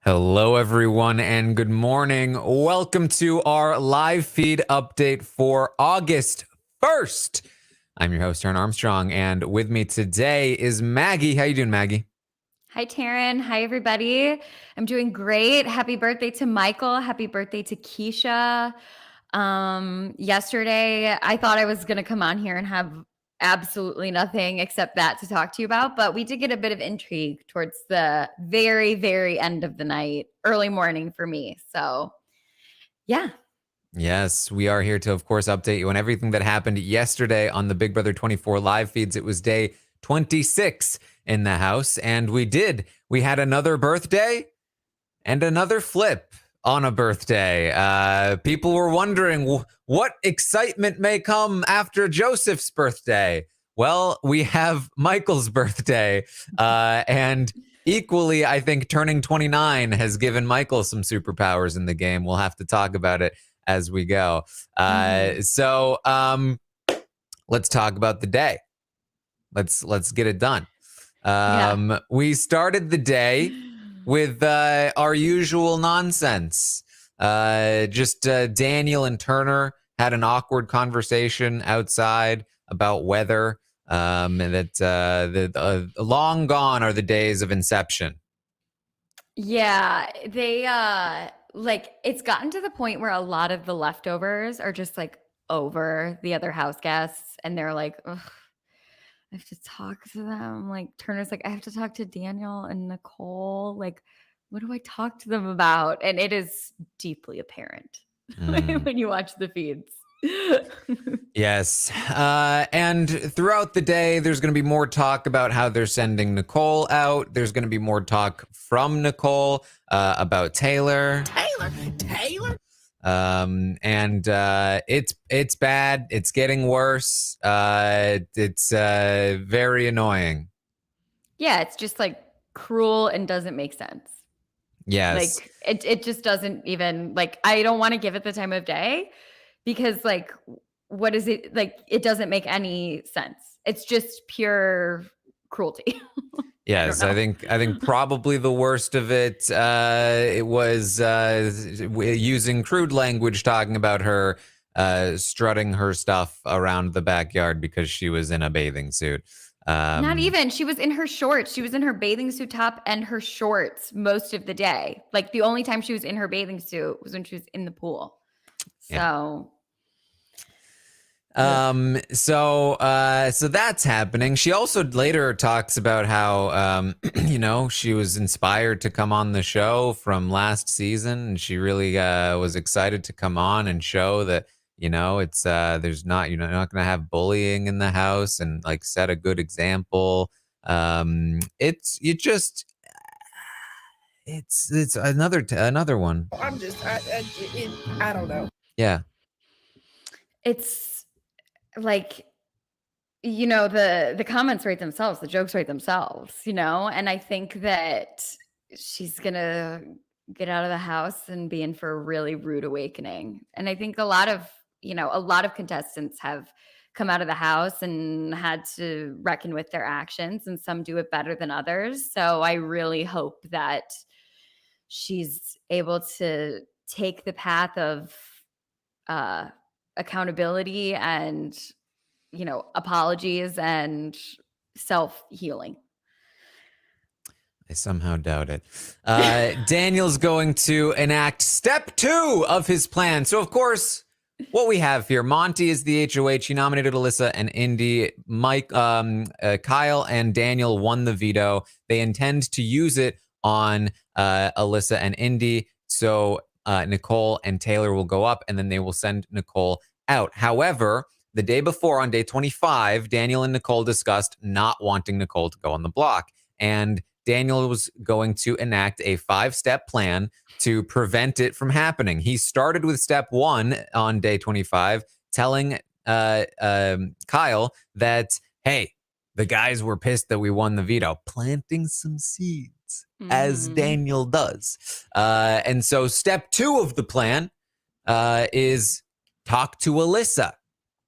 Hello, everyone, and good morning. Welcome to our live feed update for August 1st. I'm your host, Taran Armstrong, and with me today is Maggie. How you doing, Maggie? Hi, Taran. Hi, everybody. I'm doing great. Happy birthday to Michael. Happy birthday to Keisha. Yesterday, I thought I was going to come on here and have absolutely nothing except that to talk to you about, but we did get a bit of intrigue towards the very, very end of the night, early morning for me. So, yeah. Yes, we are here to, of course, update you on everything that happened yesterday on the Big Brother 24 live feeds. It was day 26 in the house, and we had another birthday and another flip on a birthday. People were wondering what excitement may come after Joseph's birthday. Well, we have Michael's birthday, and equally, I think turning 29 has given Michael some superpowers in the game. We'll have to talk about it as we go. So let's talk about the day. Let's get it done. We started the day with our usual nonsense. Daniel and Turner had an awkward conversation outside about weather. That long gone are the days of Inception. Yeah, they it's gotten to the point where a lot of the leftovers are just like over the other house guests, and they're like, ugh, I have to talk to them. Like Turner's like, I have to talk to Daniel and Nicole. Like, what do I talk to them about? And it is deeply apparent when you watch the feeds. Yes. And throughout the day, there's going to be more talk about how they're sending Nicole out. There's going to be more talk from Nicole about Taylor. It's bad. It's getting worse. It's very annoying. Yeah, it's just like cruel and doesn't make sense. Yes. Like it just doesn't even, like, I don't want to give it the time of day because, like, what is it? Like, it doesn't make any sense. It's just pure cruelty. Yes, I think probably the worst of it. It was using crude language, talking about her strutting her stuff around the backyard because she was in a bathing suit. Not even. She was in her shorts. She was in her bathing suit top and her shorts most of the day. Like, the only time she was in her bathing suit was when she was in the pool. So. Yeah. So that's happening. She also later talks about how, she was inspired to come on the show from last season, and she really was excited to come on and show that, it's there's not, you're not going to have bullying in the house, and like set a good example. It's another one. I don't know. Yeah. It's like, the comments write themselves, the jokes write themselves, and I think that she's gonna get out of the house and be in for a really rude awakening. And I think a lot of contestants have come out of the house and had to reckon with their actions, and some do it better than others. So I really hope that she's able to take the path of accountability and apologies and self-healing. I somehow doubt it. Daniel's going to enact step 2 of his plan. So, of course, what we have here, Monty is the HOH. He nominated Alyssa and Indy. Kyle and Daniel won the veto. They intend to use it on Alyssa and Indy. So Nicole and Taylor will go up, and then they will send Nicole out. However, the day before, on day 25, Daniel and Nicole discussed not wanting Nicole to go on the block. And Daniel was going to enact a 5-step plan to prevent it from happening. He started with step 1 on day 25, telling Kyle that, hey, the guys were pissed that we won the veto, planting some seeds, as Daniel does. And so step 2 of the plan is talk to Alyssa.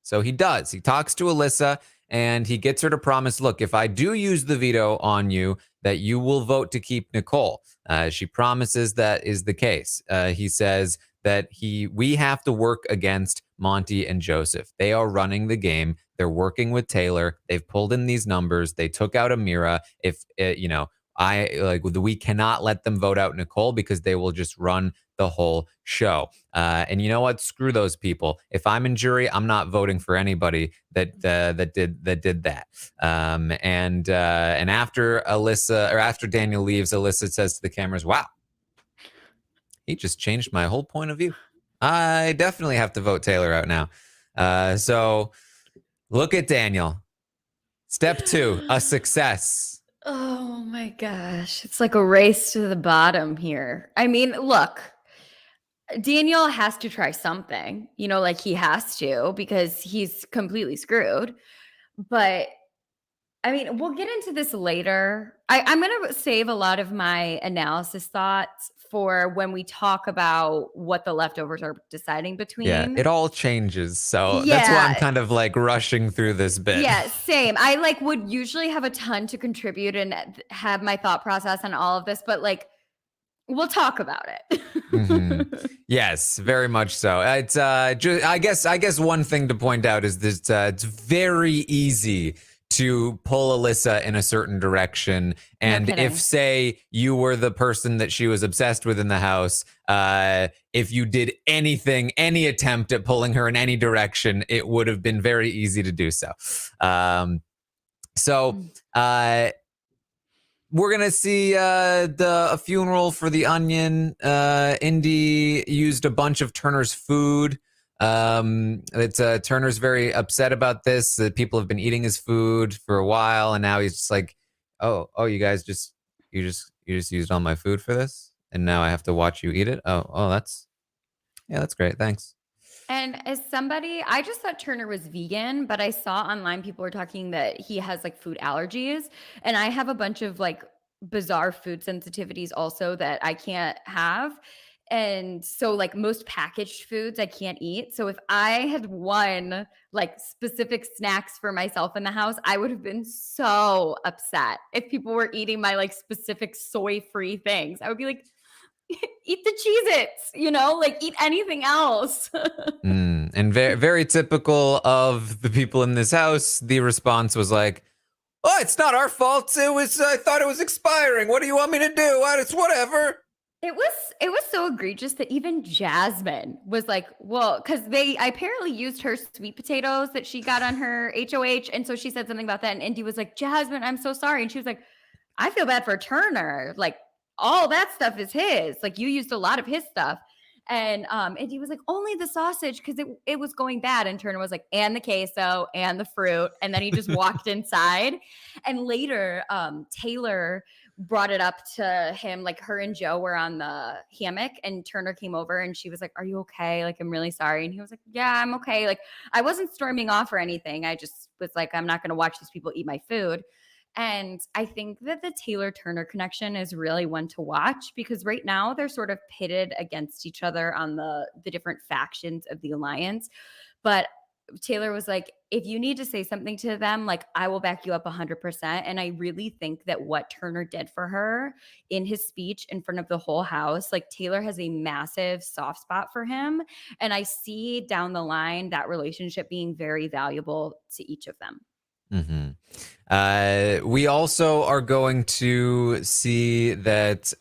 So he does. He talks to Alyssa, And he gets her to promise, look, if I do use the veto on you, that you will vote to keep Nicole. She promises that is the case. He says that we have to work against Monty and Joseph. They are running the game. They're working with Taylor. They've pulled in these numbers. They took out Amira. If we cannot let them vote out Nicole because they will just run the whole show. And you know what? Screw those people. If I'm in jury, I'm not voting for anybody that did that. And after after Daniel leaves, Alyssa says to the cameras, "Wow, he just changed my whole point of view. I definitely have to vote Taylor out now." So look at Daniel. Step 2, a success. Oh my gosh. It's like a race to the bottom here. I mean, look, Daniel has to try something, like he has to because he's completely screwed. But I mean, we'll get into this later. I'm going to save a lot of my analysis thoughts for when we talk about what the leftovers are deciding between. Yeah, it all changes. So that's why I'm kind of like rushing through this bit. Yeah, same. I would usually have a ton to contribute and have my thought process on all of this, but we'll talk about it. Mm-hmm. Yes, very much so. It's I guess one thing to point out is that it's very easy to pull Alyssa in a certain direction. And if, say, you were the person that she was obsessed with in the house, if you did anything, any attempt at pulling her in any direction, it would have been very easy to do so. We're going to see a funeral for the Onion. Indy used a bunch of Turner's food. Turner's very upset about this. That people have been eating his food for a while, and now he's just like, oh, you guys just used all my food for this, and now I have to watch you eat it. Oh, that's great. Thanks. And as somebody, I just thought Turner was vegan, but I saw online people were talking that he has food allergies, and I have a bunch of bizarre food sensitivities also that I can't have. And so most packaged foods I can't eat. So if I had won specific snacks for myself in the house, I would have been so upset if people were eating my specific soy-free things. I would be like, eat the Cheez-Its, eat anything else. And very, very typical of the people in this house, the response was like, oh, it's not our fault. I thought it was expiring. What do you want me to do? It's whatever. It was so egregious that even Jasmine was like, well, because I apparently used her sweet potatoes that she got on her HOH. And so she said something about that. And Indy was like, Jasmine, I'm so sorry. And she was like, I feel bad for Turner. All that stuff is his. You used a lot of his stuff. And Indy was like, only the sausage because it was going bad. And Turner was like, and the queso and the fruit. And then he just walked inside. And later, Taylor brought it up to him, her and Joe were on the hammock, and Turner came over and she was like, are you okay? I'm really sorry. And he was like, yeah, I'm okay. I wasn't storming off or anything. I just was like, I'm not going to watch these people eat my food. And I think that the Taylor-Turner connection is really one to watch because right now they're sort of pitted against each other on the different factions of the alliance. But Taylor was like, if you need to say something to them, I will back you up 100%. And I really think that what Turner did for her in his speech in front of the whole house, Taylor has a massive soft spot for him. And I see down the line that relationship being very valuable to each of them. Mm-hmm. We also are going to see that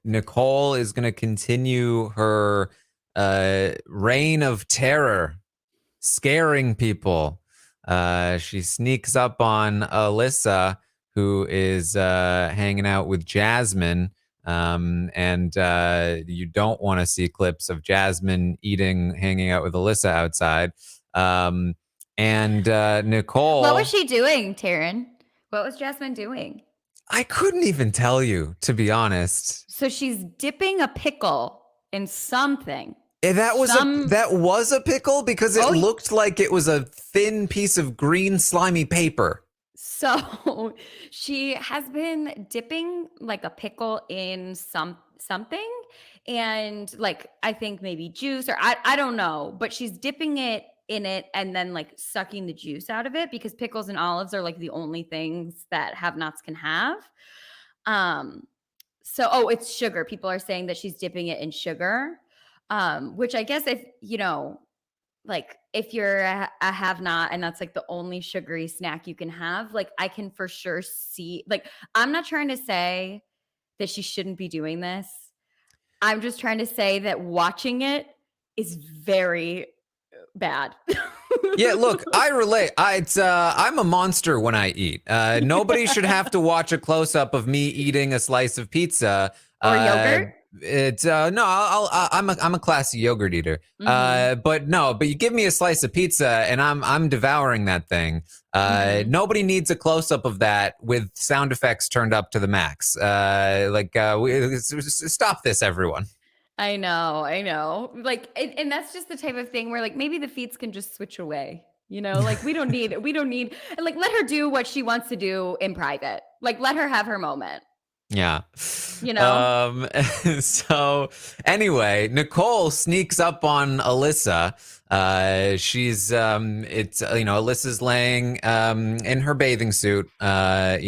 Nicole is going to continue her reign of terror, scaring people. She sneaks up on Alyssa, who is hanging out with Jasmine. And you don't want to see clips of Jasmine hanging out with Alyssa outside. And Nicole. What was she doing, Taran? What was Jasmine doing? I couldn't even tell you, to be honest. So she's dipping a pickle in something. That was a pickle because it looked like it was a thin piece of green slimy paper. So she has been dipping a pickle in something, and I think maybe juice or I don't know, but she's dipping it in it and then like sucking the juice out of it, because pickles and olives are like the only things that have-nots can have. So it's sugar. People are saying that she's dipping it in sugar, which I guess if, like if you're a have-not and that's like the only sugary snack you can have, like I can for sure see, like, I'm not trying to say that she shouldn't be doing this. I'm just trying to say that watching it is very bad. Yeah, look, I relate. I'm a monster when I eat. Nobody should have to watch a close up of me eating a slice of pizza or yogurt. It's no, I'm a classy yogurt eater. Mhm. But you give me a slice of pizza and I'm devouring that thing. Nobody needs a close up of that with sound effects turned up to the max. Stop this, everyone. I know. Like, and that's just the type of thing where like maybe the feeds can just switch away. Like we don't need, and like let her do what she wants to do in private. Like let her have her moment. Yeah. So anyway, Nicole sneaks up on Alyssa. She's Alyssa's laying in her bathing suit, but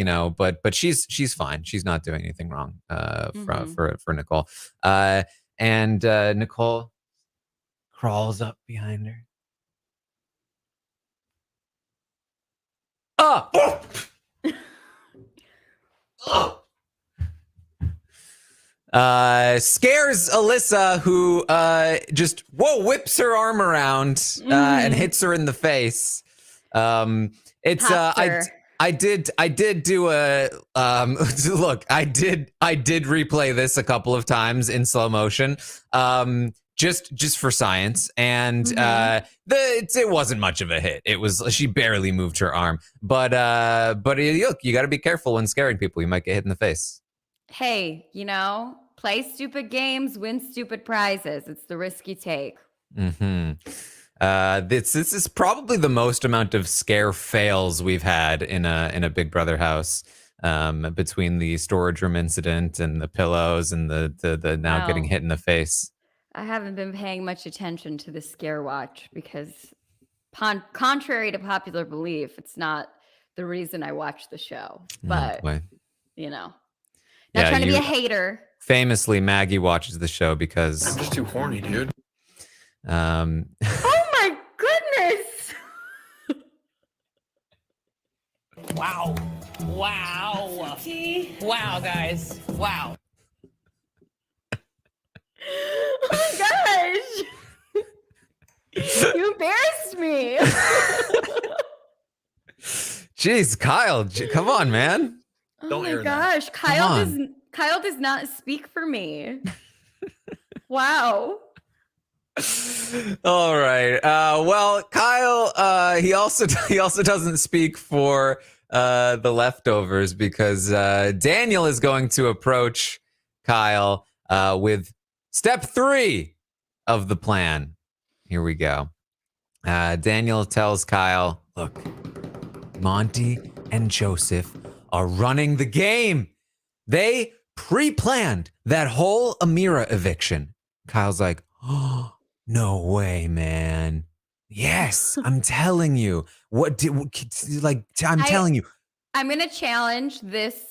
she's fine. She's not doing anything wrong for Nicole. And Nicole crawls up behind her. Oh! Oh! Scares Alyssa, who just whips her arm around and hits her in the face. I did do a look. I did replay this a couple of times in slow motion. Just for science, and it wasn't much of a hit. She barely moved her arm, but look, you got to be careful when scaring people. You might get hit in the face. Hey, play stupid games, win stupid prizes. It's the risk you take. This is probably the most amount of scare fails we've had in a Big Brother house, between the storage room incident and the pillows and the now getting hit in the face. I haven't been paying much attention to the scare watch because, contrary to popular belief, it's not the reason I watch the show. But not trying to be a hater. Famously, Maggie watches the show because I'm just too horny, dude. Oh my goodness! Wow, guys, wow. Oh my gosh! You embarrassed me. Jeez, Kyle, come on, man. Oh my gosh, Kyle does not speak for me. Wow. All right. Well, Kyle, he also doesn't speak for the leftovers, because Daniel is going to approach Kyle with step 3 of the plan. Here we go. Daniel tells Kyle, look, Monty and Joseph are running the game. They pre-planned that whole Amira eviction. Kyle's like, oh, no way, man. Yes, I'm telling you. Telling you. I'm going to challenge this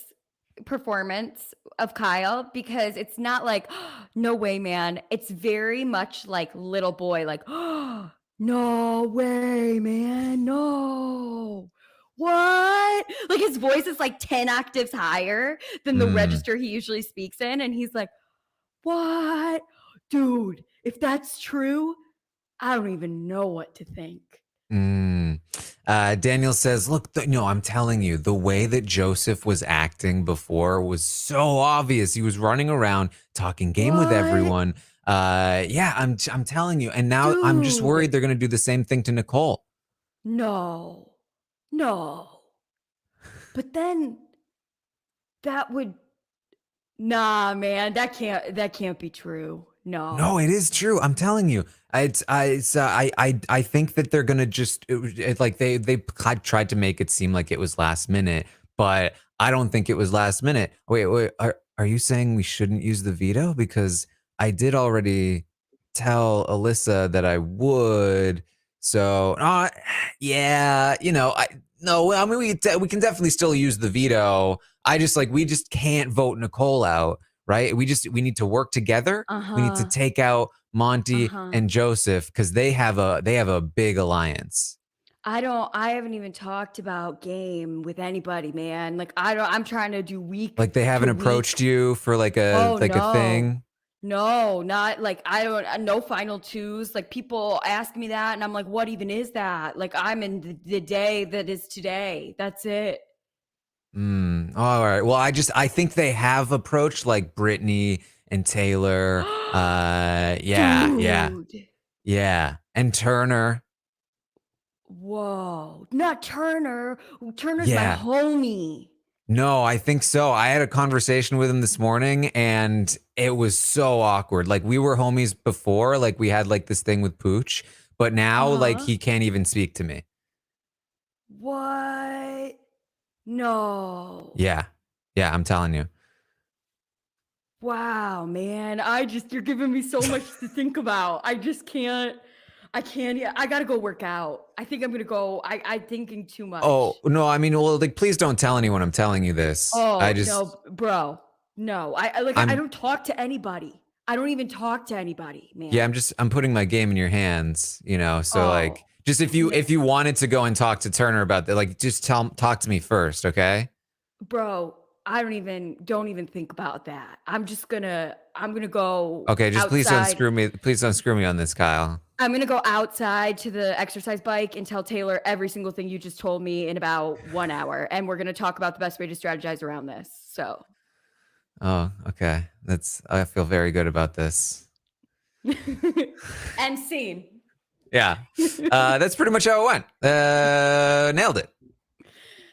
performance of Kyle, because it's not like, oh, no way, man. It's very much like little boy, like, oh, no way, man. No. What? Like his voice is like 10 octaves higher than the register he usually speaks in. And he's like, what? Dude, if that's true, I don't even know what to think. Daniel says, look, I'm telling you, the way that Joseph was acting before was so obvious. He was running around talking game with everyone. I'm telling you. And now I'm just worried they're going to do the same thing to Nicole. No. But then man, that can't be true. No, it is true. I'm telling you. I think that they're gonna just they tried to make it seem like it was last minute, but I don't think it was last minute. Wait, are you saying we shouldn't use the veto? Because I did already tell Alyssa that I would. So, yeah, I mean, we can definitely still use the veto. We just can't vote Nicole out, right? We need to work together. We need to take out Monty and Joseph because they have a big alliance. I haven't even talked about game with anybody, man. Like I'm trying to do week. Like they haven't approached you for like a thing. No, not like no final twos. Like people ask me that and I'm like, what even is that? Like I'm in the day that is today. That's it. All right. Well, I think they have approached like Brittany and Taylor. Yeah. And Turner. Whoa, not Turner. Turner's Yeah. my homie. No, I think so. I had a conversation with him this morning and it was so awkward. Like we were homies before, like we had like this thing with Pooch, but now like he can't even speak to me. What? No. Yeah, I'm telling you. Wow, man. You're giving me so much to think about. I gotta go work out. I think I'm gonna go. I'm thinking too much. Oh, no, I mean, well, like, please don't tell anyone I'm telling you this. No, bro. No, I don't talk to anybody. I don't even talk to anybody, man. Yeah, I'm putting my game in your hands, so like, just if you wanted to go and talk to Turner about that, like, just talk to me first, okay? Bro, don't even think about that. I'm gonna go. Okay, just outside. please don't screw me. Please don't screw me on this, Kyle. I'm gonna go outside to the exercise bike and tell Taylor every single thing you just told me in about 1 hour, and we're gonna talk about the best way to strategize around this. So. Oh, okay. I feel very good about this. And scene. Yeah, that's pretty much how it went. Nailed it.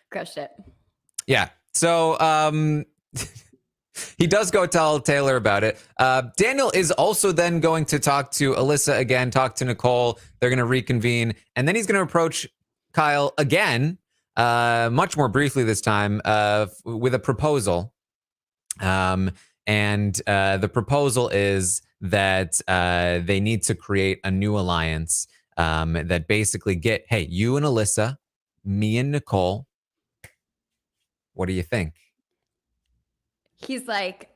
Crushed it. Yeah. So he does go tell Taylor about it. Daniel is also then going to talk to Alyssa again, talk to Nicole. They're going to reconvene. And then he's going to approach Kyle again, much more briefly this time, with a proposal. And the proposal is that they need to create a new alliance that basically hey, you and Alyssa, me and Nicole. What do you think? He's like,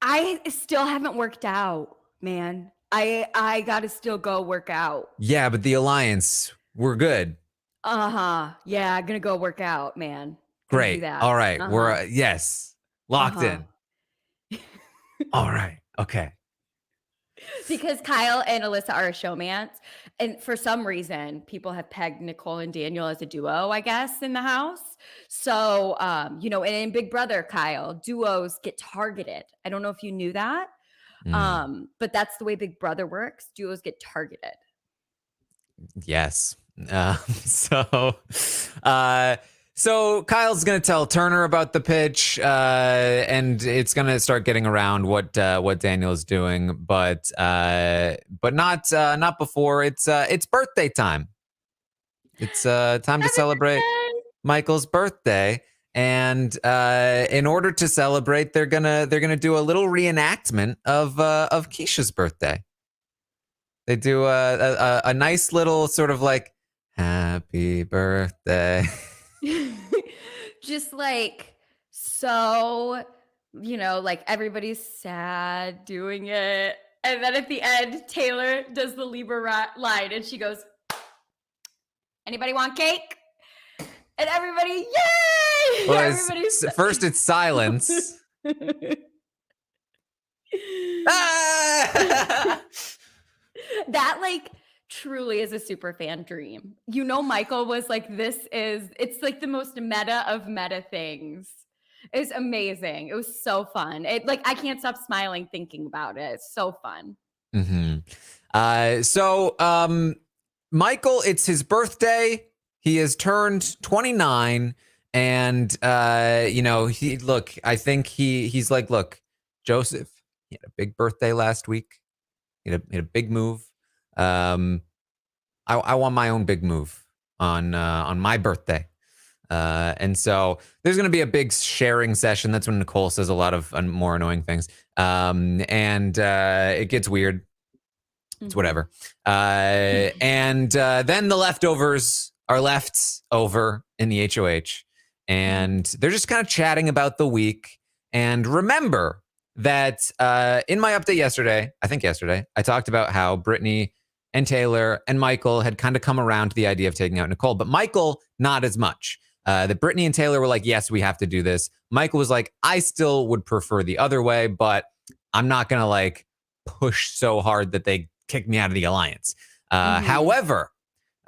I still haven't worked out, man. I gotta still go work out. Yeah, but the alliance, we're good. Yeah, I'm gonna go work out, man. Great. All right. We're yes, locked in. All right. Okay. Because Kyle and Alyssa are a showmance. And for some reason, people have pegged Nicole and Daniel as a duo, I guess, in the house. So, and in Big Brother, Kyle, duos get targeted. I don't know if you knew that. But that's the way Big Brother works. Duos get targeted. Yes. So Kyle's going to tell Turner about the pitch, and it's going to start getting around what Daniel's doing, but not before it's birthday time. It's time to celebrate Michael's birthday, and in order to celebrate, they're gonna do a little reenactment of Keisha's birthday. They do a nice little sort of like happy birthday. Just like, so, like everybody's sad doing it. And then at the end, Taylor does the Libra line and she goes, anybody want cake? And everybody, yay! Well, first it's silence. That truly is a super fan dream. Michael was like, it's like the most meta of meta things. It's amazing. It was so fun. I can't stop smiling thinking about it. It's so fun. So Michael, it's his birthday. He has turned 29, and I think he's like, look, Joseph, he had a big birthday last week. He had a big move. I want my own big move on my birthday. And so there's going to be a big sharing session. That's when Nicole says a lot of more annoying things. And it gets weird. It's whatever. And then the leftovers are left over in the HOH. And they're just kind of chatting about the week. And remember that in my update yesterday, I talked about how Brittany and Taylor and Michael had kind of come around to the idea of taking out Nicole. But Michael, not as much. That Brittany and Taylor were like, yes, we have to do this. Michael was like, I still would prefer the other way, but I'm not going to like push so hard that they kick me out of the alliance. However,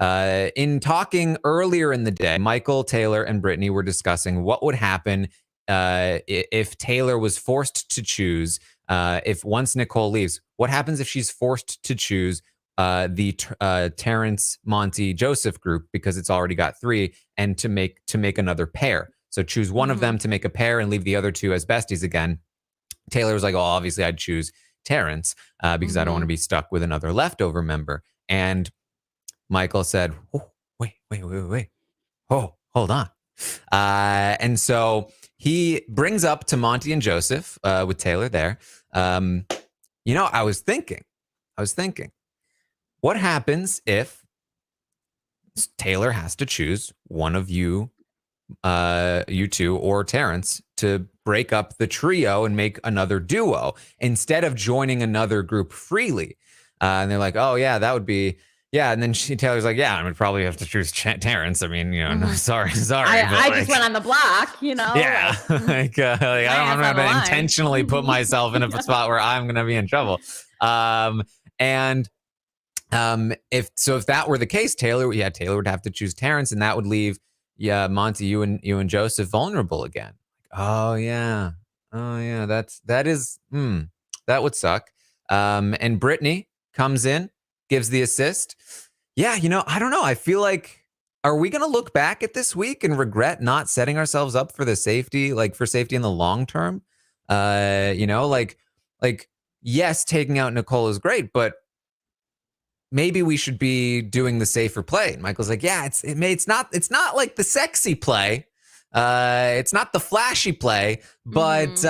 in talking earlier in the day, Michael, Taylor, and Brittany were discussing what would happen if Taylor was forced to choose. If once Nicole leaves, what happens if she's forced to choose the Terrence, Monty, Joseph group because it's already got 3, and to make another pair. So choose one of them to make a pair and leave the other 2 as besties again. Taylor was like, oh, obviously I'd choose Terrence because I don't want to be stuck with another leftover member. And Michael said, oh, wait. Oh, hold on. And so he brings up to Monty and Joseph with Taylor there. I was thinking, what happens if Taylor has to choose one of you two or Terrence to break up the trio and make another duo instead of joining another group freely? And they're like, oh yeah, that would be, yeah. And then Taylor's like, yeah, I would probably have to choose Terrence. I mean, no, sorry. I just went on the block, Yeah. I don't want to intentionally put myself in a spot where I'm going to be in trouble. If that were the case, Taylor would have to choose Terrence, and that would leave Monty, you and Joseph vulnerable again. Oh yeah, that would suck. And Brittany comes in, gives the assist. Yeah, I don't know. I feel like, are we gonna look back at this week and regret not setting ourselves up for safety in the long term? Yes, taking out Nicole is great, but maybe we should be doing the safer play. And Michael's like, yeah, it's not like the sexy play. It's not the flashy play, but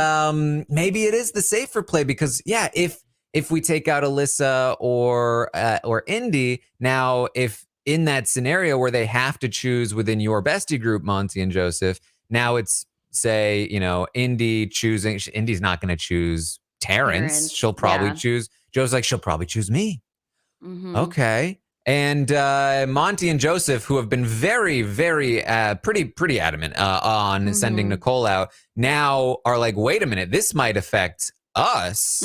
maybe it is the safer play because yeah, if we take out Alyssa or Indy, now if in that scenario where they have to choose within your bestie group, Monty and Joseph, now it's say, Indy's not going to choose Terrence. She'll probably choose, Joe's like, she'll probably choose me. Okay. And Monty and Joseph, who have been very, very pretty adamant on sending Nicole out, now are like, wait a minute, this might affect us.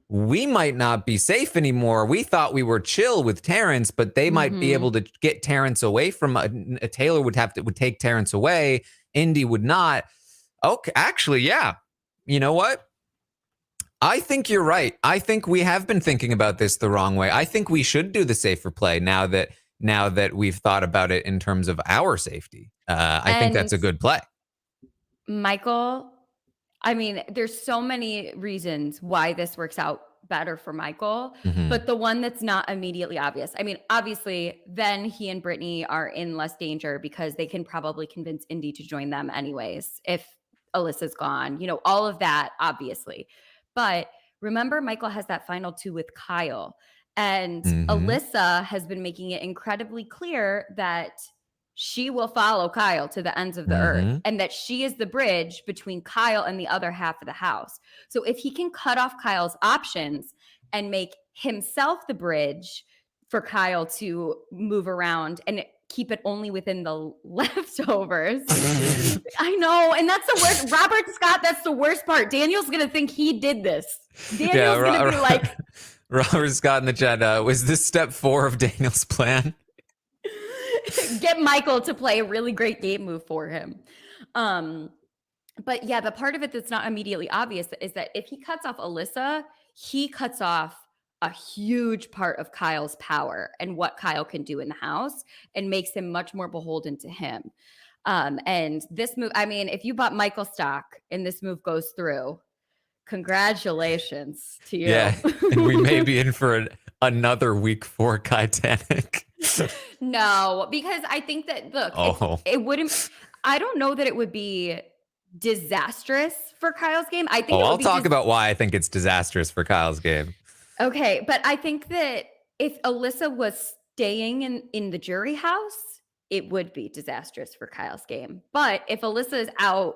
We might not be safe anymore. We thought we were chill with Terrence, but they might be able to get Terrence away from Taylor would take Terrence away. Indy would not. Okay, actually, yeah. You know what? I think you're right. I think we have been thinking about this the wrong way. I think we should do the safer play now that we've thought about it in terms of our safety. I think that's a good play. Michael, I mean, there's so many reasons why this works out better for Michael, but the one that's not immediately obvious. I mean, obviously, then he and Brittany are in less danger because they can probably convince Indy to join them anyways if Alyssa's gone. All of that, obviously. But remember, Michael has that final 2 with Kyle. And Alyssa has been making it incredibly clear that she will follow Kyle to the ends of the earth and that she is the bridge between Kyle and the other half of the house. So if he can cut off Kyle's options and make himself the bridge for Kyle to move around and keep it only within the leftovers. I know. And that's the worst. Robert Scott, that's the worst part. Daniel's going to think he did this. Daniel's going to be like. Robert Scott in the chat, was this step 4 of Daniel's plan? Get Michael to play a really great game move for him. But yeah, the part of it that's not immediately obvious is that if he cuts off Alyssa, he cuts off a huge part of Kyle's power and what Kyle can do in the house and makes him much more beholden to him. And this move, I mean, if you bought Michael stock and this move goes through, congratulations to you. Yeah, and we may be in for another week 4 Titanic. No, because I think that, look, it wouldn't, I don't know that it would be disastrous for Kyle's game. I think I'll talk about why I think it's disastrous for Kyle's game. Okay, but I think that if Alyssa was staying in the jury house, it would be disastrous for Kyle's game. But if Alyssa is out,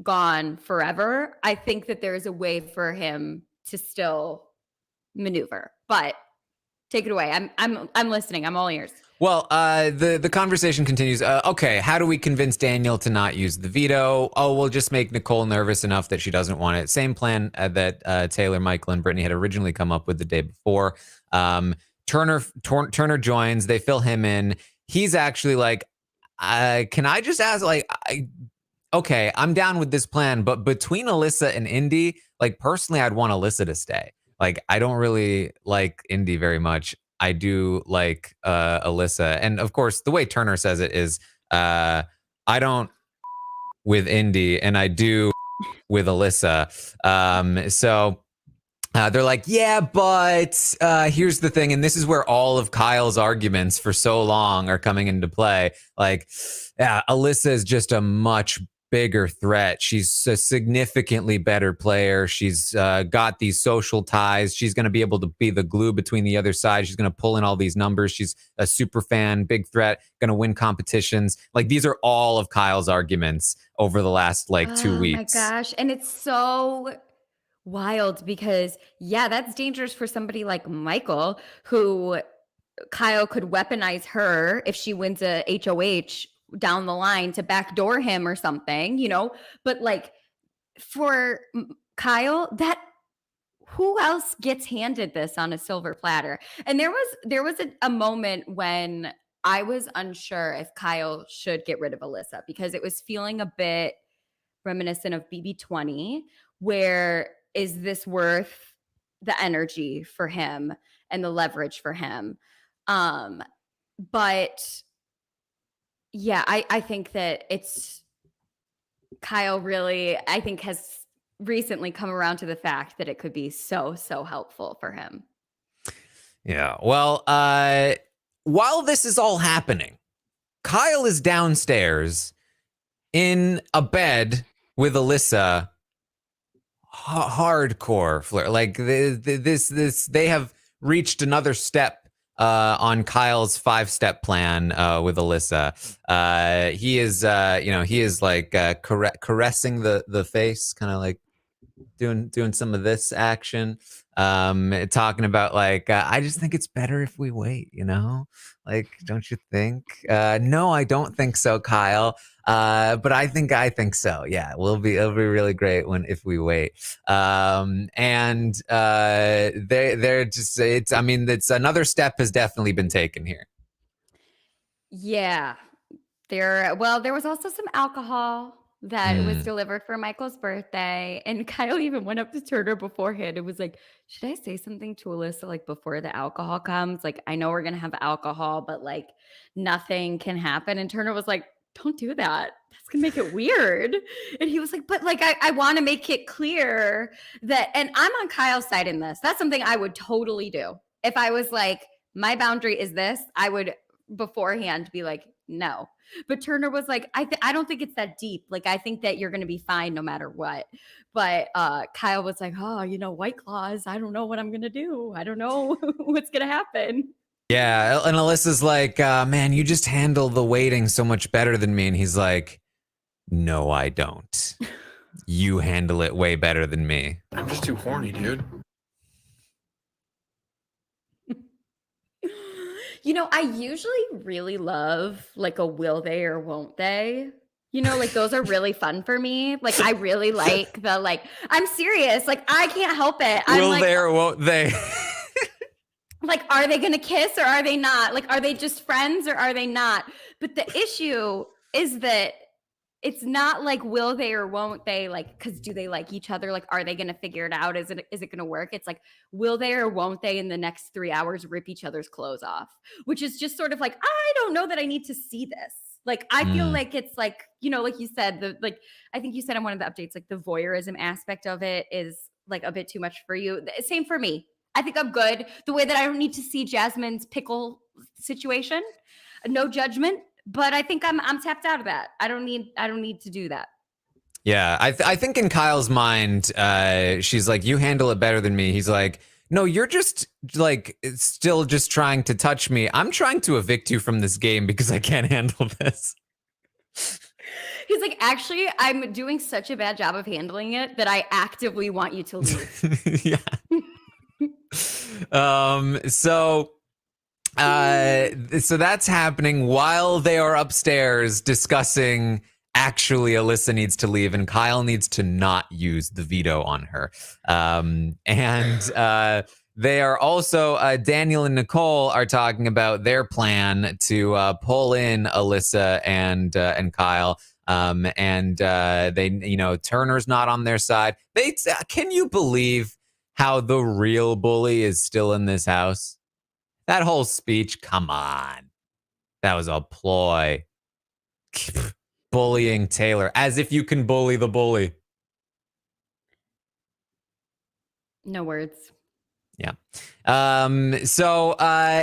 gone forever, I think that there's a way for him to still maneuver. But take it away. I'm listening. I'm all ears. Well, the conversation continues. Okay, how do we convince Daniel to not use the veto? Oh, we'll just make Nicole nervous enough that she doesn't want it. Same plan that Taylor, Michael, and Brittany had originally come up with the day before. Turner joins. They fill him in. He's actually like, can I just ask, like, okay, I'm down with this plan, but between Alyssa and Indy, like, personally, I'd want Alyssa to stay. Like, I don't really like Indy very much. I do like Alyssa. And of course, the way Turner says it is, I don't with Indy and I do with Alyssa. So they're like, yeah, but here's the thing. And this is where all of Kyle's arguments for so long are coming into play. Like, yeah, Alyssa is just a much bigger threat. She's a significantly better player. She's got these social ties. She's going to be able to be the glue between the other side. She's going to pull in all these numbers. She's a super fan, big threat, going to win competitions. Like, these are all of Kyle's arguments over the last 2 weeks. Oh my gosh. And it's so wild because, yeah, that's dangerous for somebody like Michael, who Kyle could weaponize her if she wins a HOH down the line to backdoor him or something, but like for Kyle, that who else gets handed this on a silver platter? And there was a moment when I was unsure if Kyle should get rid of Alyssa because it was feeling a bit reminiscent of BB20, where is this worth the energy for him and the leverage for him? But yeah, I think that it's Kyle really, I think, has recently come around to the fact that it could be so helpful for him. Yeah. Well, while this is all happening, Kyle is downstairs in a bed with Alyssa. Hardcore flirt. Like this, they have reached another step on Kyle's 5-step plan with Alyssa. He is like caressing the face, kind of like doing some of this action, talking about like, I just think it's better if we wait, like, don't you think? No, I don't think so, Kyle. But I think so. Yeah, it'll be really great if we wait. And they're just, it's another step has definitely been taken here. Yeah. There was also some alcohol that was delivered for Michael's birthday. And Kyle even went up to Turner beforehand and was like, should I say something to Alyssa like before the alcohol comes? Like, I know we're going to have alcohol, but like nothing can happen. And Turner was like, don't do that. That's going to make it weird. And he was like, but like, I want to make it clear that, and I'm on Kyle's side in this. That's something I would totally do. If I was like, my boundary is this, I would beforehand be like, no. But Turner was like, I don't think it's that deep. Like, I think that you're going to be fine no matter what. But Kyle was like, oh, White Claws. I don't know what I'm going to do. I don't know what's going to happen. Yeah. And Alyssa's like, man, you just handle the waiting so much better than me. And he's like, no, I don't. You handle it way better than me. I'm just too horny, dude. I usually really love like a will they or won't they. Like those are really fun for me. Like I really like the like, I'm serious. Like I can't help it. Will they or won't they? Like, are they going to kiss or are they not? Like, are they just friends or are they not? But the issue is that it's not like will they or won't they, like, because do they like each other? Like, are they going to figure it out? Is it going to work? It's like, will they or won't they in the next 3 hours rip each other's clothes off? Which is just sort of like, I don't know that I need to see this. Like, I feel like it's like, like you said, I think you said in one of the updates, like the voyeurism aspect of it is like a bit too much for you. Same for me. I think I'm good. The way that I don't need to see Jasmine's pickle situation, no judgment. But I think I'm tapped out of that. I don't need to do that. Yeah, I think in Kyle's mind, she's like, you handle it better than me. He's like, No, you're just like still just trying to touch me. I'm trying to evict you from this game because I can't handle this. He's like, actually, I'm doing such a bad job of handling it that I actively want you to leave. Yeah. So that's happening while they are upstairs discussing actually Alyssa needs to leave and Kyle needs to not use the veto on her. They are also Daniel and Nicole are talking about their plan to pull in Alyssa and Kyle. They, Turner's not on their side. Can you believe how the real bully is still in this house? That whole speech, come on. That was a ploy. Bullying Taylor, as if you can bully the bully. No words. Yeah. So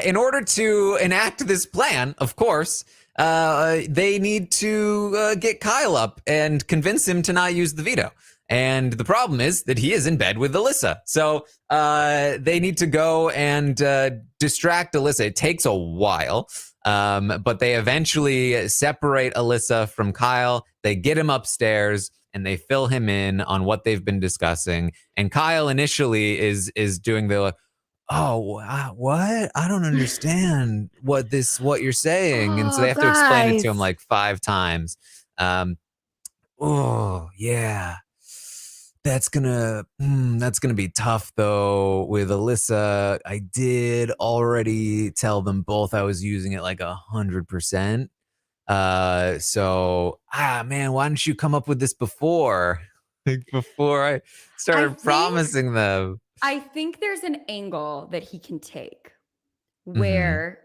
in order to enact this plan, of course, they need to get Kyle up and convince him to not use the veto. And the problem is that he is in bed with Alyssa. So they need to go and distract Alyssa. It takes a while, but they eventually separate Alyssa from Kyle. They get him upstairs and they fill him in on what they've been discussing. And Kyle initially is doing the, what? I don't understand what you're saying. And so they have to explain it to him like 5 times. Yeah. That's gonna be tough though with Alyssa. I did already tell them both I was using it like 100%. So man, why didn't you come up with this before? Like before I started promising them. I think there's an angle that he can take where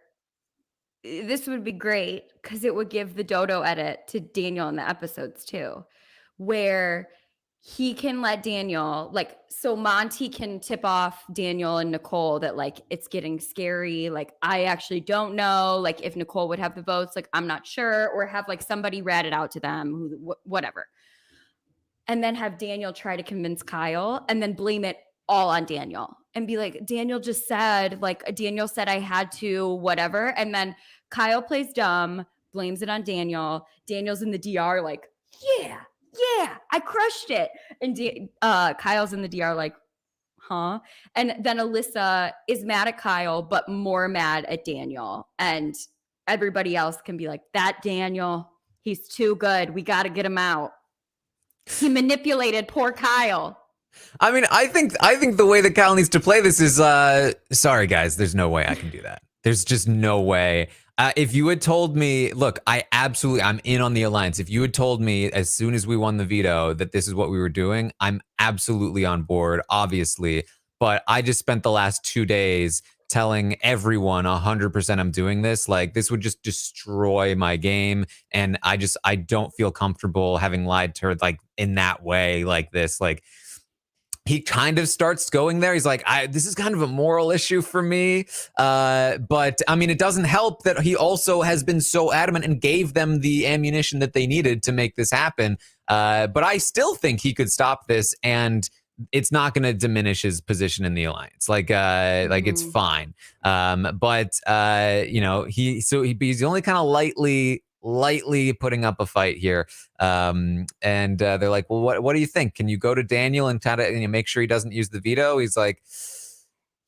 this would be great because it would give the dodo edit to Daniel in the episodes too, where he can let Daniel, like, so Monty can tip off Daniel and Nicole that, like, it's getting scary. Like, I actually don't know, like, if Nicole would have the votes. Like, I'm not sure. Or have, like, somebody rat it out to them, whatever. And then have Daniel try to convince Kyle and then blame it all on Daniel and be like, Daniel just said, like, Daniel said I had to, whatever. And then Kyle plays dumb, blames it on Daniel. Daniel's in the DR like, yeah, I crushed it. And Kyle's in the DR like, huh? And then Alyssa is mad at Kyle, but more mad at Daniel. And everybody else can be like, that Daniel, he's too good. We got to get him out. He manipulated poor Kyle. I mean, I think the way that Kyle needs to play this is, sorry guys, there's no way I can do that. There's just no way. If you had told me, look, I'm in on the alliance. If you had told me as soon as we won the veto that this is what we were doing, I'm absolutely on board, obviously. But I just spent the last 2 days telling everyone 100% I'm doing this. Like, this would just destroy my game. And I don't feel comfortable having lied to her like in that way, like this. Like, he kind of starts going there. He's like, this is kind of a moral issue for me. But I mean, it doesn't help that he also has been so adamant and gave them the ammunition that they needed to make this happen. But I still think he could stop this and it's not going to diminish his position in the alliance. Like it's fine. But he's only kind of lightly putting up a fight here. And they're like, well, what do you think? Can you go to Daniel and kind of make sure he doesn't use the veto? He's like,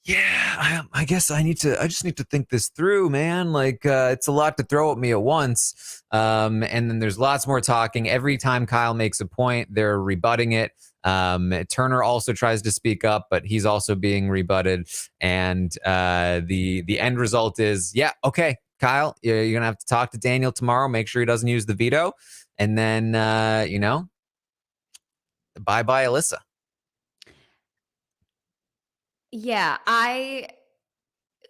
yeah, I guess I just need to think this through, man. Like, it's a lot to throw at me at once. And then there's lots more talking. Every time Kyle makes a point, they're rebutting it. Turner also tries to speak up, but he's also being rebutted. And the end result is, yeah, okay, Kyle, you're going to have to talk to Daniel tomorrow. Make sure he doesn't use the veto. And then, bye-bye, Alyssa. Yeah,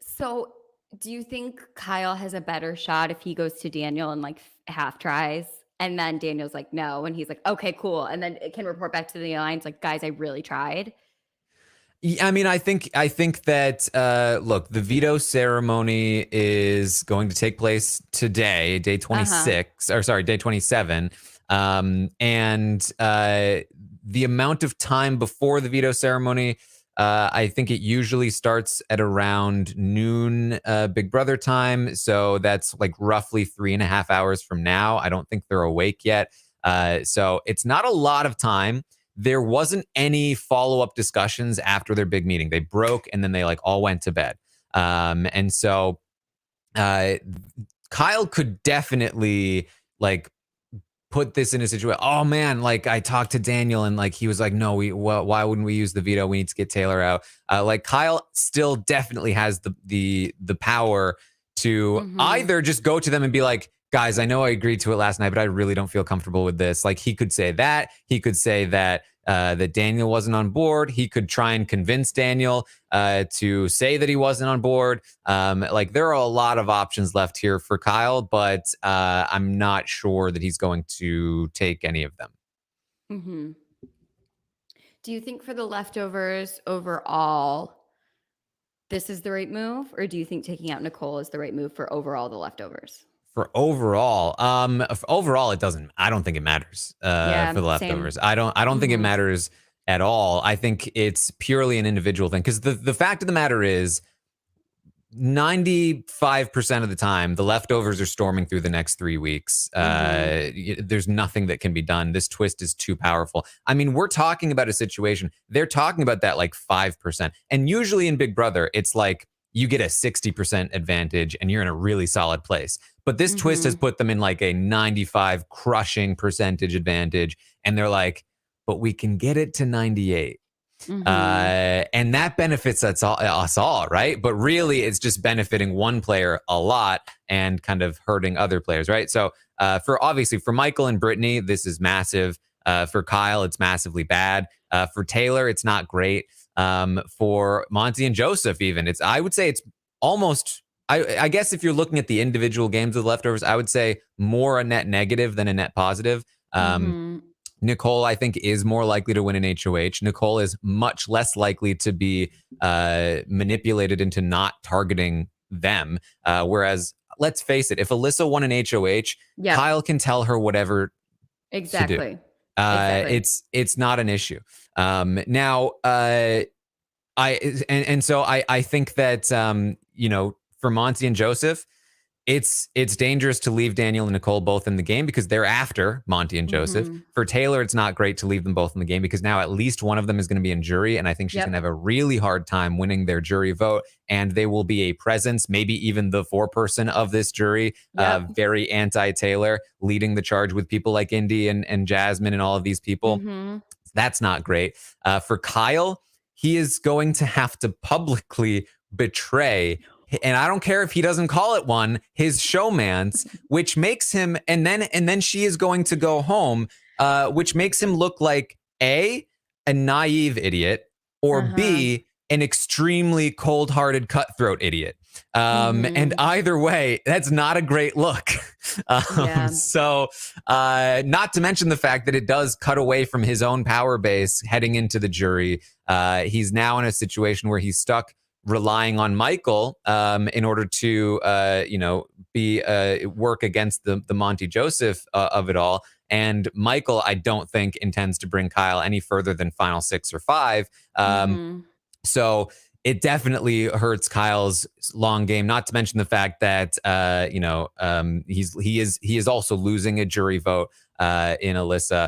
so do you think Kyle has a better shot if he goes to Daniel and like half tries and then Daniel's like, no. And he's like, okay, cool. And then it can report back to the alliance like, guys, I really tried. I mean, I think that, look, the veto ceremony is going to take place today, day 26, or sorry, day 27. And the amount of time before the veto ceremony, I think it usually starts at around noon Big Brother time. So that's like roughly 3.5 hours from now. I don't think they're awake yet. So it's not a lot of time. There wasn't any follow-up discussions after their big meeting. They broke and then they like all went to bed. And so Kyle could definitely like put this in a situation. Oh man, like I talked to Daniel and like he was like, no, why wouldn't we use the veto? We need to get Taylor out. Like Kyle still definitely has the power to either just go to them and be like, guys, I know I agreed to it last night, but I really don't feel comfortable with this. Like he could say that. He could say that that Daniel wasn't on board. He could try and convince Daniel to say that he wasn't on board. Like there are a lot of options left here for Kyle, but I'm not sure that he's going to take any of them. Do you think for the leftovers overall, this is the right move? Or do you think taking out Nicole is the right move for overall the leftovers? For overall, it doesn't. I don't think it matters for the leftovers. Same. I don't think it matters at all. I think it's purely an individual thing because the fact of the matter is 95% of the time, the leftovers are storming through the next 3 weeks. There's nothing that can be done. This twist is too powerful. I mean, we're talking about a situation. They're talking about that like 5%. And usually in Big Brother, it's like you get a 60% advantage and you're in a really solid place. But this twist has put them in like a 95 crushing percentage advantage. And they're like, but we can get it to 98. And that benefits us all, right? But really, it's just benefiting one player a lot and kind of hurting other players, right? So for Michael and Brittany, this is massive. For Kyle, it's massively bad. For Taylor, it's not great. For Monty and Joseph, even I would say it's almost. I guess if you're looking at the individual games of the leftovers, I would say more a net negative than a net positive. Nicole, I think, is more likely to win an HOH. Nicole is much less likely to be manipulated into not targeting them. Whereas, let's face it, if Alyssa won an HOH, Kyle can tell her whatever to do. It's not an issue. Now, so I think that for Monty and Joseph, it's dangerous to leave Daniel and Nicole both in the game because they're after Monty and Joseph. For Taylor, it's not great to leave them both in the game because now at least one of them is going to be in jury, and I think she's going to have a really hard time winning their jury vote, and they will be a presence, maybe even the foreperson of this jury, very anti-Taylor, leading the charge with people like Indy and Jasmine and all of these people. That's not great. For Kyle, he is going to have to publicly betray, and I don't care if he doesn't call it one, his showmance, which makes him, and then she is going to go home, which makes him look like a naive idiot, or B, an extremely cold-hearted cutthroat idiot. And either way, that's not a great look. So not to mention the fact that it does cut away from his own power base heading into the jury. He's now in a situation where he's stuck relying on Michael in order to work against the Monty Joseph of it all. And Michael, I don't think, intends to bring Kyle any further than final 6 or 5. So it definitely hurts Kyle's long game. Not to mention the fact that he is also losing a jury vote in Alyssa.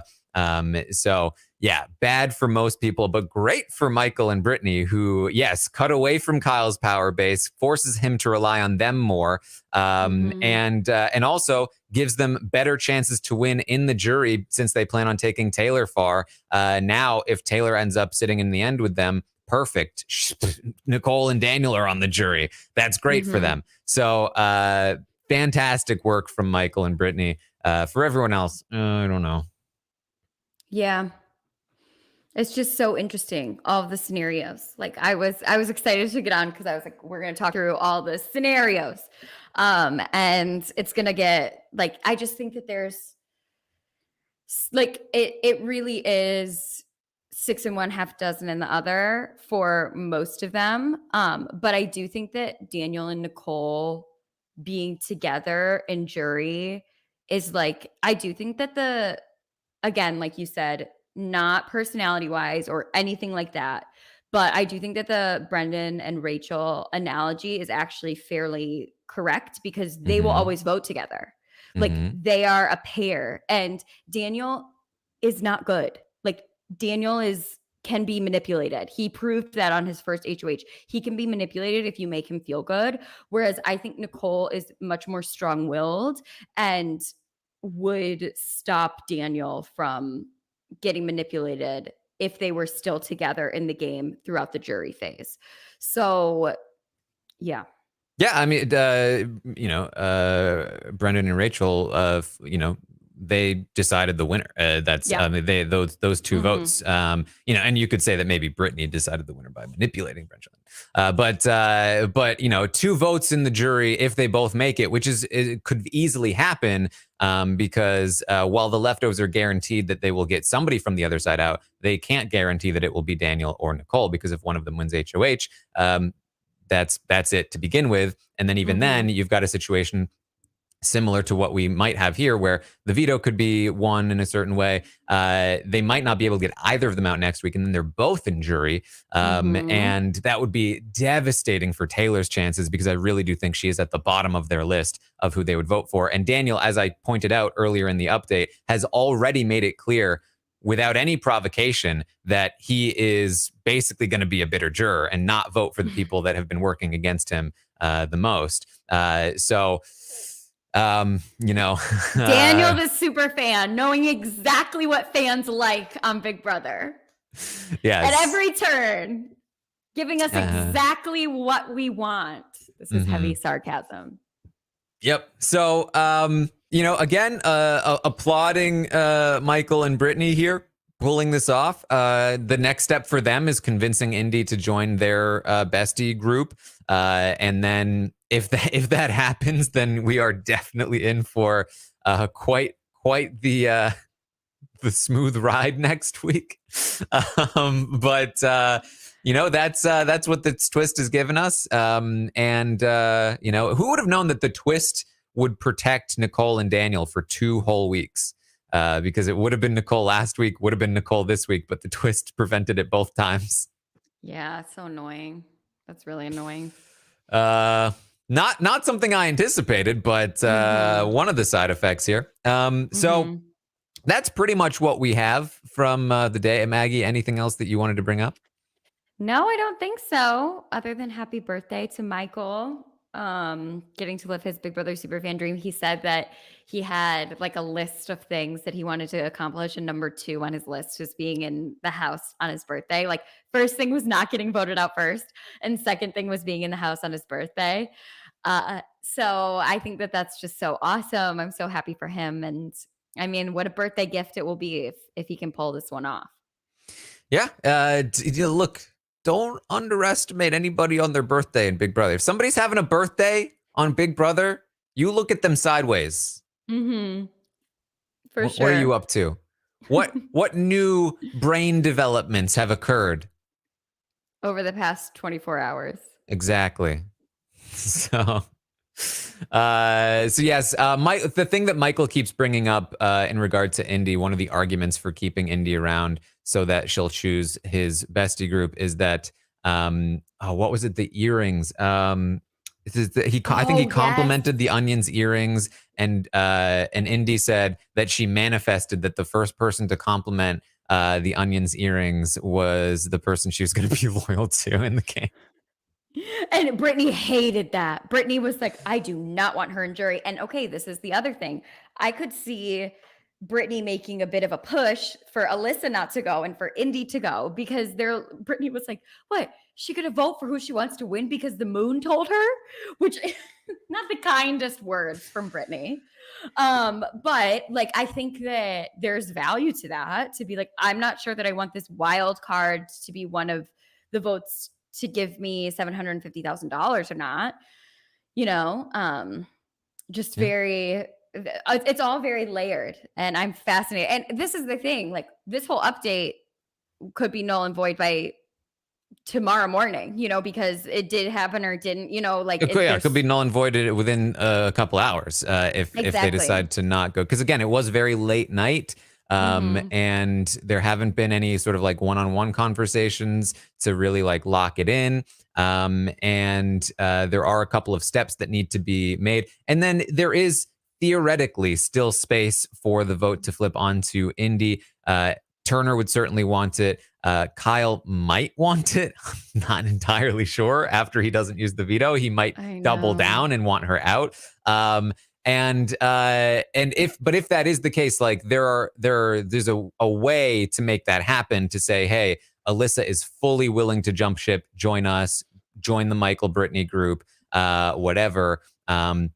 So yeah, bad for most people, but great for Michael and Brittany, who, yes, cut away from Kyle's power base, forces him to rely on them more, and also gives them better chances to win in the jury since they plan on taking Taylor far. Now, if Taylor ends up sitting in the end with them, perfect. Nicole and Daniel are on the jury. That's great for them. So fantastic work from Michael and Brittany. For everyone else, I don't know. Yeah. It's just so interesting, all of the scenarios. Like I was excited to get on because I was like, we're going to talk through all the scenarios. And it's going to get like, I just think that there's like, it really is 6 in one, half dozen in the other for most of them. But I do think that Daniel and Nicole being together in jury is like, I do think that again, like you said, not personality wise or anything like that, But I do think that the Brendan and Rachel analogy is actually fairly correct because they will always vote together. Like they are a pair, and Daniel is not good. Like Daniel can be manipulated. He proved that on his first HOH. He can be manipulated if you make him feel good. Whereas I think Nicole is much more strong-willed and would stop Daniel from getting manipulated if they were still together in the game throughout the jury phase. So, yeah. Yeah, I mean, Brendan and Rachel, they decided the winner. That's those two votes. And you could say that maybe Brittany decided the winner by manipulating Brendan. But two votes in the jury if they both make it, which it could easily happen because while the leftovers are guaranteed that they will get somebody from the other side out, they can't guarantee that it will be Daniel or Nicole because if one of them wins HOH, that's it to begin with. And then even then, you've got a situation similar to what we might have here where the veto could be won in a certain way. They might not be able to get either of them out next week, and then they're both in jury. And that would be devastating for Taylor's chances because I really do think she is at the bottom of their list of who they would vote for. And Daniel, as I pointed out earlier in the update, has already made it clear without any provocation that he is basically going to be a bitter juror and not vote for the people that have been working against him the most. Daniel, the super fan, knowing exactly what fans like on Big Brother. Yes. At every turn, giving us exactly what we want. This is heavy sarcasm. Yep. So, again, applauding Michael and Brittany here, pulling this off. The next step for them is convincing Indy to join their bestie group. And then if that happens, then we are definitely in for quite the smooth ride next week. But that's what this twist has given us. Who would have known that the twist would protect Nicole and Daniel for 2 whole weeks? Because it would have been Nicole last week, would have been Nicole this week, but the twist prevented it both times. Yeah, it's so annoying. That's really annoying. Not something I anticipated, but one of the side effects here. So that's pretty much what we have from the day. Maggie, anything else that you wanted to bring up? No, I don't think so. Other than happy birthday to Michael, getting to live his Big Brother Superfan dream. He said that he had like a list of things that he wanted to accomplish, and number 2 on his list was being in the house on his birthday. Like first thing was not getting voted out first, and second thing was being in the house on his birthday. So I think that that's just so awesome. I'm so happy for him, and I mean, what a birthday gift it will be if he can pull this one off. Yeah. Look, don't underestimate anybody on their birthday in Big Brother. If somebody's having a birthday on Big Brother, you look at them sideways. For sure. What are you up to? What new brain developments have occurred over the past 24 hours? Exactly. So yes, the thing that Michael keeps bringing up in regard to Indy, one of the arguments for keeping Indy around so that she'll choose his bestie group is that what was it? The earrings. I think he complimented the Onion's earrings, and Indy said that she manifested that the first person to compliment the Onion's earrings was the person she was going to be loyal to in the game. And Brittany hated that. Brittany was like, I do not want her in jury. And okay, this is the other thing. I could see Brittany making a bit of a push for Alyssa not to go and for Indy to go, because Brittany was like, what? She could have vote for who she wants to win because the moon told her, which not the kindest words from Brittany. But like, I think that there's value to that, to be like, I'm not sure that I want this wild card to be one of the votes to give me $750,000 or not, it's all very layered, and I'm fascinated. And this is the thing, like this whole update could be null and void by tomorrow morning, because it did happen or didn't, it could be null and voided within a couple hours if they decide to not go. Because again, it was very late night. And there haven't been any sort of like one-on-one conversations to really like lock it in. And there are a couple of steps that need to be made. And then there is theoretically still space for the vote to flip onto Indy. Turner would certainly want it. Kyle might want it. I'm not entirely sure. After he doesn't use the veto, he might double down and want her out. And if that is the case, like there's a way to make that happen, to say, hey, Alyssa is fully willing to jump ship, join us, join the Michael Brittany group, whatever. That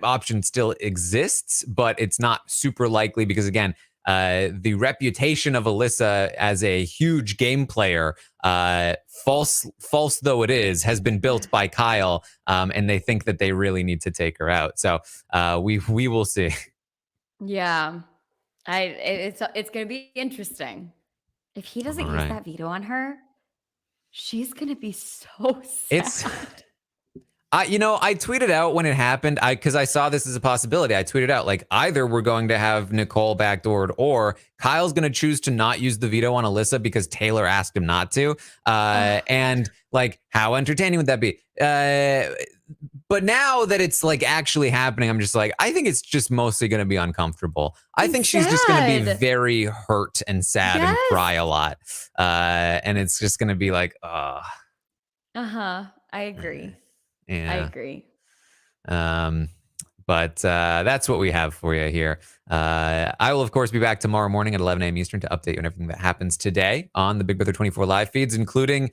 option still exists, but it's not super likely because, again, the reputation of Alyssa as a huge game player, false though it is, has been built by Kyle, and they think that they really need to take her out. So we will see. Yeah, it's going to be interesting. If he doesn't use that veto on her, she's going to be so sad. I tweeted out when it happened, because I saw this as a possibility. I tweeted out, like, either we're going to have Nicole backdoored, or Kyle's going to choose to not use the veto on Alyssa because Taylor asked him not to. And like, how entertaining would that be? But now that it's like actually happening, I'm just like, I think it's just mostly going to be uncomfortable. I think she's just going to be very hurt and sad and cry a lot. And it's just going to be like, I agree. Yeah. I agree. But that's what we have for you here. I will, of course, be back tomorrow morning at 11 a.m. Eastern to update you on everything that happens today on the Big Brother 24 live feeds, including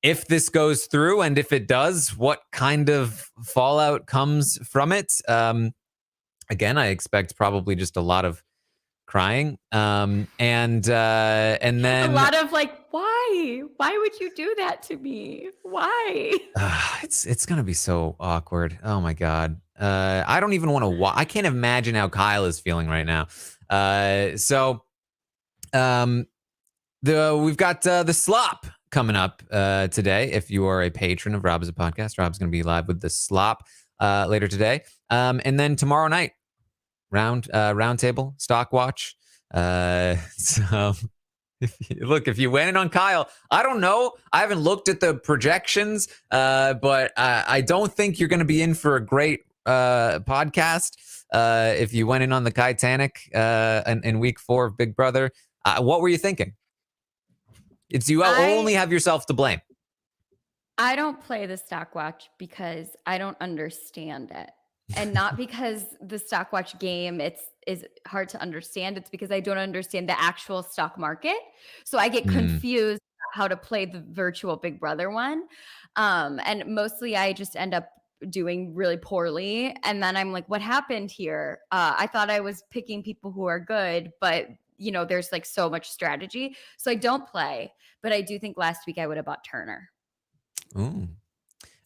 if this goes through, and if it does, what kind of fallout comes from it. Again, I expect probably just a lot of crying, and then a lot of like, why would you do that to me? Why? It's gonna be so awkward. Oh my god. I don't even want to I can't imagine how Kyle is feeling right now. We've got the slop coming up today. If you are a patron of Rob as a podcast, Rob's gonna be live with the slop later today. And then tomorrow night, roundtable stock watch. So if you went in on Kyle, I don't know. I haven't looked at the projections, but I don't think you're going to be in for a great podcast if you went in on the Titanic in week 4 of Big Brother. What were you thinking? Only have yourself to blame. I don't play the stock watch because I don't understand it. And not because the stock watch game is hard to understand. It's because I don't understand the actual stock market. So I get confused how to play the virtual Big Brother one. And mostly I just end up doing really poorly. And then I'm like, what happened here? I thought I was picking people who are good, but there's like so much strategy. So I don't play, but I do think last week I would have bought Turner. Ooh.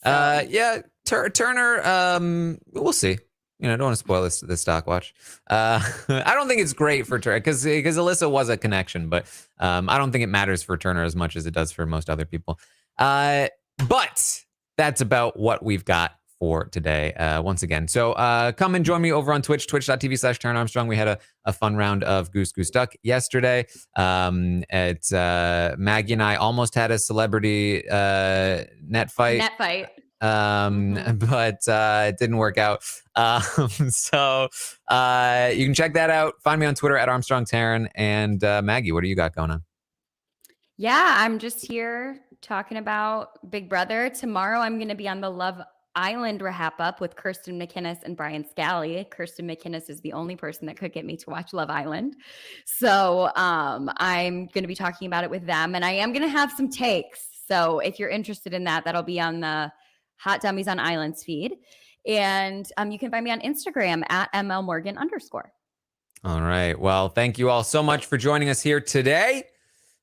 Yeah, Turner, we'll see. I don't want to spoil this stock watch. I don't think it's great for Turner because Alyssa was a connection, but I don't think it matters for Turner as much as it does for most other people. But that's about what we've got for today, once again. So come and join me over on Twitch, twitch.tv/Taran Armstrong. We had a fun round of Goose Goose Duck yesterday. Maggie and I almost had a celebrity net fight. But it didn't work out. So you can check that out. Find me on Twitter at Armstrong Taran. And Maggie, what do you got going on? Yeah, I'm just here talking about Big Brother. Tomorrow I'm going to be on the Love Island wrap up with Kirsten McInnes and Brian Scally. Kirsten McInnes is the only person that could get me to watch Love Island. So I'm going to be talking about it with them, and I am going to have some takes. So if you're interested in that, that'll be on the Hot Dummies on Islands feed. And you can find me on Instagram at @MLMorgan_. All right. Well, thank you all so much for joining us here today.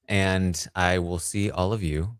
And I will see all of you